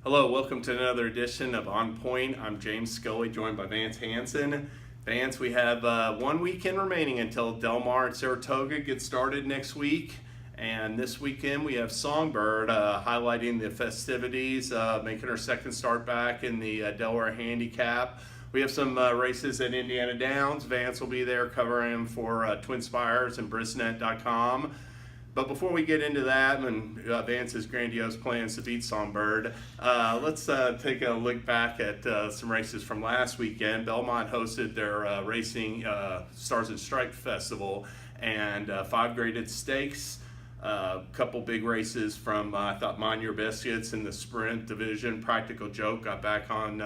Hello, welcome to another edition of On Point. I'm James Scully, joined by Vance Hanson. Vance, we have 1 weekend remaining until Del Mar and Saratoga get started next week. And this weekend we have Songbird highlighting the festivities, making her second start back in the Delaware Handicap. We have some races at Indiana Downs. Vance will be there covering for TwinSpires and Brisnet.com. But before we get into that and Vance's grandiose plans to beat Songbird, let's take a look back at some races from last weekend. Belmont hosted their racing Stars and Stripes Festival and 5 graded stakes. Couple big races from, I thought, Mind Your Biscuits in the sprint division. Practical Joke got back on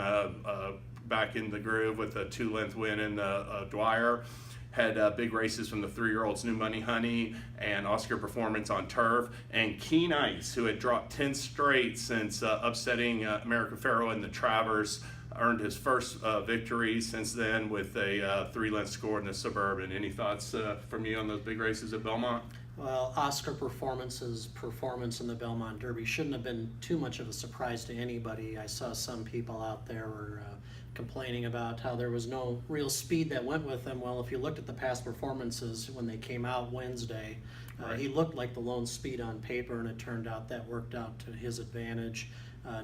back in the groove with a 2-length win in the Dwyer. Had big races from the 3-year-olds New Money Honey and Oscar Performance on turf, and Keen Ice, who had dropped 10 straight since upsetting American Pharoah in the Travers, earned his first victory since then with a 3-length score in the Suburban. Any thoughts from you on those big races at Belmont? Well, Oscar Performance's performance in the Belmont Derby shouldn't have been too much of a surprise to anybody. I saw some people out there were complaining about how there was no real speed that went with him. Well, if you looked at the past performances when they came out Wednesday, right, he looked like the lone speed on paper, and it turned out that worked out to his advantage.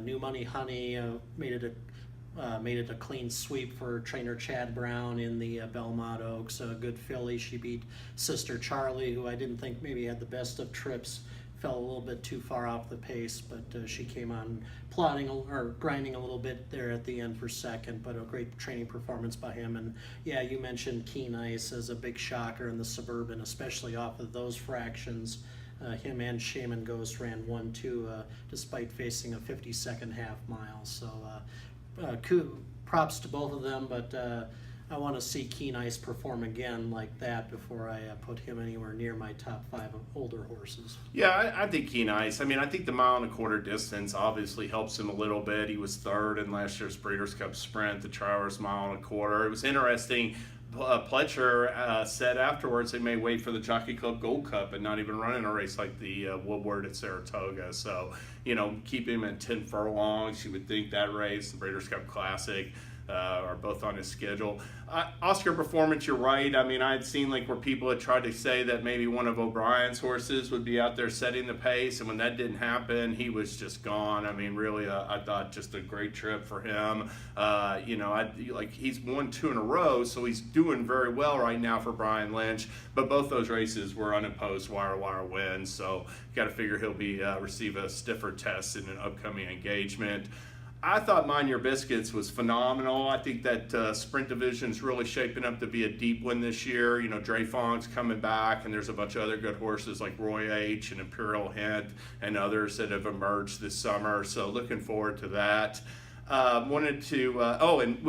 New Money Honey made it a clean sweep for trainer Chad Brown in the Belmont Oaks. A good filly. She beat Sister Charlie, who I didn't think maybe had the best of trips. Fell a little bit too far off the pace, but she came on plodding or grinding a little bit there at the end for second, but a great training performance by him. And yeah, you mentioned Keen Ice as a big shocker in the Suburban, especially off of those fractions. Him and Shaman Ghost ran 1-2 despite facing a 52nd half mile. So props to both of them, but I want to see Keen Ice perform again like that before I put him anywhere near my top 5 older horses. Yeah, I think Keen Ice. I mean, I think the 1.25 mile distance obviously helps him a little bit. He was third in last year's Breeders' Cup Sprint, the Travers 1.25 miles. It was interesting. Pletcher said afterwards they may wait for the Jockey Club Gold Cup and not even run in a race like the Woodward at Saratoga. So, keep him at 10 furlongs. You would think that race, the Breeders' Cup Classic, are both on his schedule. Oscar Performance, you're right. I mean, I had seen where people had tried to say that maybe one of O'Brien's horses would be out there setting the pace, and when that didn't happen, he was just gone. I mean, really, I thought just a great trip for him. He's won 2 in a row, so he's doing very well right now for Brian Lynch. But both those races were unopposed wire wins, so you got to figure he'll be receive a stiffer test in an upcoming engagement. I thought Mind Your Biscuits was phenomenal. I think that sprint division is really shaping up to be a deep one this year. Dreyfong's coming back, and there's a bunch of other good horses like Roy H. and Imperial Hint and others that have emerged this summer. So looking forward to that. And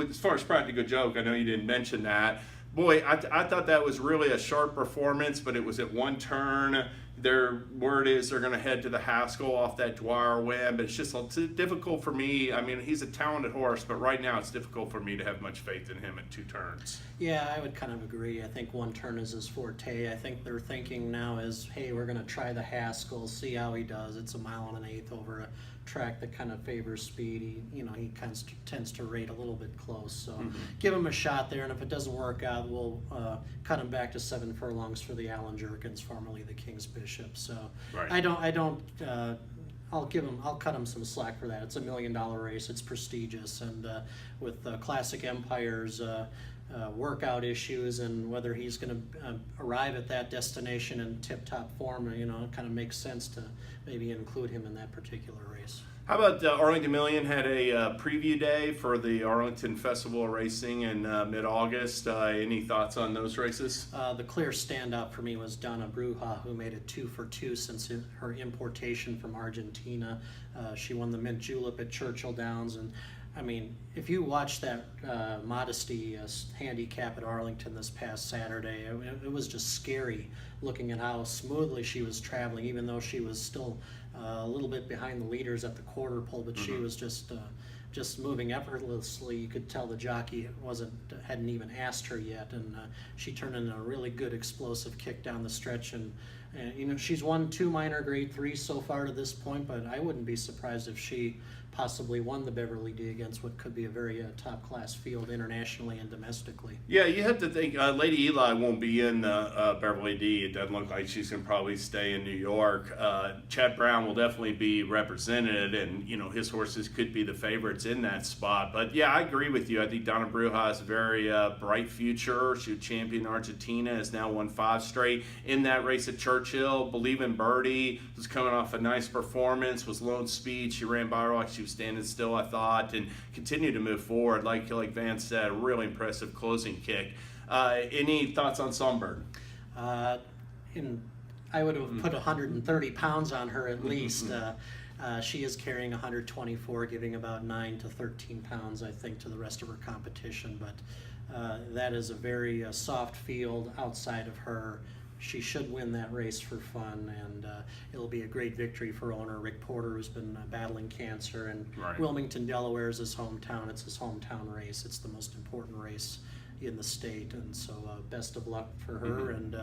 as far as Practical Joke, I know you didn't mention that. Boy, I thought that was really a sharp performance, but it was at one turn. Their word is they're going to head to the Haskell off that Dwyer win, but it's just difficult for me. I mean, he's a talented horse, but right now it's difficult for me to have much faith in him at 2 turns. Yeah, I would kind of agree. I think 1 turn is his forte. I think their thinking now is, hey, we're going to try the Haskell, see how he does. It's 1 1/8 miles over a track that kind of favors speed. He kind of tends to rate a little bit close. So give him a shot there, and if it doesn't work out, we'll cut him back to 7 furlongs for the Alan Jerkins, formerly the King's Bishop. So right. I'll cut him some slack for that. It's $1 million race. It's prestigious, and with Classic Empire's workout issues and whether he's going to arrive at that destination in tip-top form, it kind of makes sense to maybe include him in that particular race. How about Arlington Million had a preview day for the Arlington Festival of Racing in mid-August. Any thoughts on those races? The clear standout for me was Donna Bruja, who made it 2 for 2 since her importation from Argentina. She won the Mint Julep at Churchill Downs, and I mean, if you watch that Modesty handicap at Arlington this past Saturday, it was just scary looking at how smoothly she was traveling, even though she was still a little bit behind the leaders at the quarter pole, but she was just moving effortlessly. You could tell the jockey hadn't even asked her yet, and she turned in a really good explosive kick down the stretch. And she's won 2 minor grade 3s so far to this point, but I wouldn't be surprised if she possibly won the Beverly D against what could be a very top-class field internationally and domestically. Yeah, you have to think Lady Eli won't be in Beverly D. It doesn't look like she's going to probably stay in New York. Chad Brown will definitely be represented, and his horses could be the favorites in that spot. But yeah, I agree with you. I think Donna Bruja has a very bright future. She was champion Argentina, has now won 5 straight in that race at Churchill. Believe in Birdie was coming off a nice performance, was lone speed. She ran by her like she was standing still, I thought, and continued to move forward. Like Vance said, a really impressive closing kick. Any thoughts on Songbird? I would have put 130 pounds on her at least. She is carrying 124, giving about 9 to 13 pounds, I think, to the rest of her competition. But that is a very soft field outside of her. She should win that race for fun, and it'll be a great victory for owner Rick Porter, who's been battling cancer. And Right. Wilmington, Delaware is his hometown. It's his hometown race. It's the most important race in the state, and so best of luck for her. And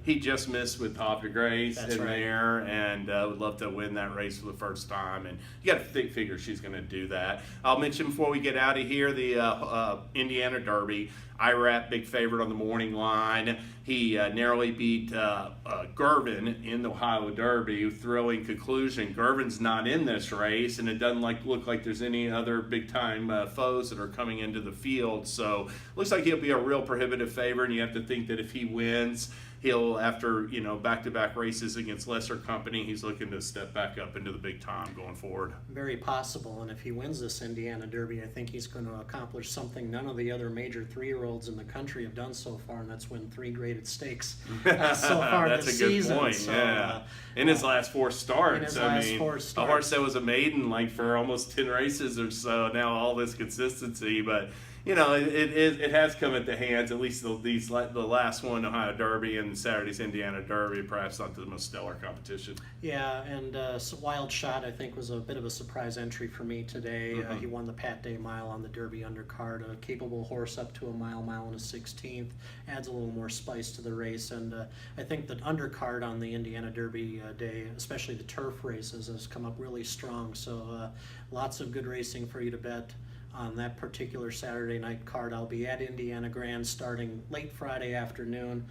he just missed with Top de Grace That's in right. there, and would love to win that race for the first time. And you got to figure she's going to do that. I'll mention before we get out of here the Indiana Derby. IRAP, big favorite on the morning line. He narrowly beat Gervin in the Ohio Derby. Thrilling conclusion. Gervin's not in this race, and it doesn't look like there's any other big-time foes that are coming into the field. So looks like he'll be a real prohibitive favorite, and you have to think that if he wins, he'll, after back-to-back races against lesser company, he's looking to step back up into the big time going forward. very possible, and if he wins this Indiana Derby, I think he's going to accomplish something none of the other major 3-year-olds in the country have done so far, and that's win 3 graded stakes so far That's this a good season. point. So, Yeah, in his last 4 starts. in his I last mean, 4 a starts. horse that was a maiden for almost 10 races or so. Now all this consistency, but it has come at the hands, at least the last one, Ohio Derby, and Saturday's Indiana Derby, perhaps not the most stellar competition. Yeah, and Wild Shot, I think, was a bit of a surprise entry for me today. He won the Pat Day Mile on the Derby undercard. A capable horse up to a mile and a 16th. Adds a little more spice to the race. And I think the undercard on the Indiana Derby day, especially the turf races, has come up really strong. So lots of good racing for you to bet on that particular Saturday night card. I'll be at Indiana Grand starting late Friday afternoon,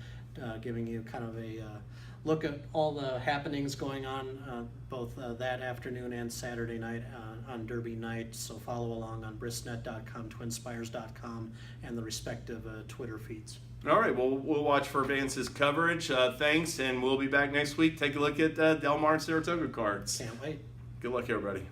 giving you kind of a look at all the happenings going on both that afternoon and Saturday night on Derby night. So follow along on brisnet.com, twinspires.com, and the respective Twitter feeds. All right, well, we'll watch for Vance's coverage. Thanks, and we'll be back next week. Take a look at Del Mar and Saratoga cards. Can't wait. Good luck, everybody.